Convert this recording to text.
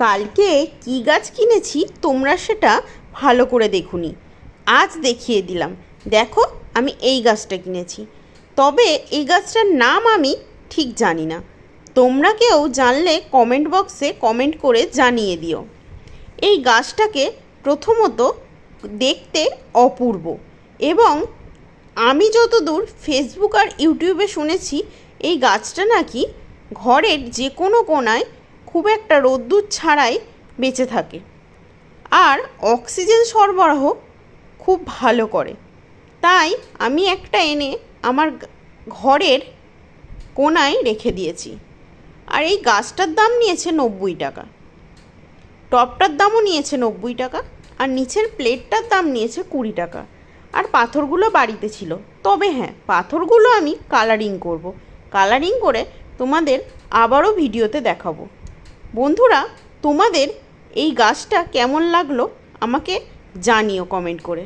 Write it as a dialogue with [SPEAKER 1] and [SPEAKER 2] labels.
[SPEAKER 1] কালকে কী গাছ কিনেছি তোমরা সেটা ভালো করে দেখুনি, আজ দেখিয়ে দিলাম। দেখো, আমি এই গাছটা কিনেছি, তবে এই গাছটার নাম আমি ঠিক জানি না। তোমরা কেউ জানলে কমেন্ট বক্সে কমেন্ট করে জানিয়ে দিও। এই গাছটাকে প্রথমত দেখতে অপূর্ব, এবং আমি যতদূর ফেসবুক আর ইউটিউবে শুনেছি এই গাছটা নাকি ঘরের যে কোনো কোণায় খুব একটা রোদ্দুর ছাড়াই বেঁচে থাকে, আর অক্সিজেন সরবরাহ খুব ভালো করে। তাই আমি একটা এনে আমার ঘরের কোণায় রেখে দিয়েছি। আর এই গাছটার দাম নিয়েছে 90 টাকা, টবটার দামও নিয়েছে 90 টাকা, আর নিচের প্লেটটার দাম নিয়েছে 20 টাকা। আর পাথরগুলো বাড়িতে ছিল, তবে হ্যাঁ, পাথরগুলো আমি কালারিং করব। কালারিং করে তোমাদের আবারও ভিডিওতে দেখাবো। বন্ধুরা, তোমাদের এই গাছটা কেমন লাগলো আমাকে জানিও কমেন্ট করে।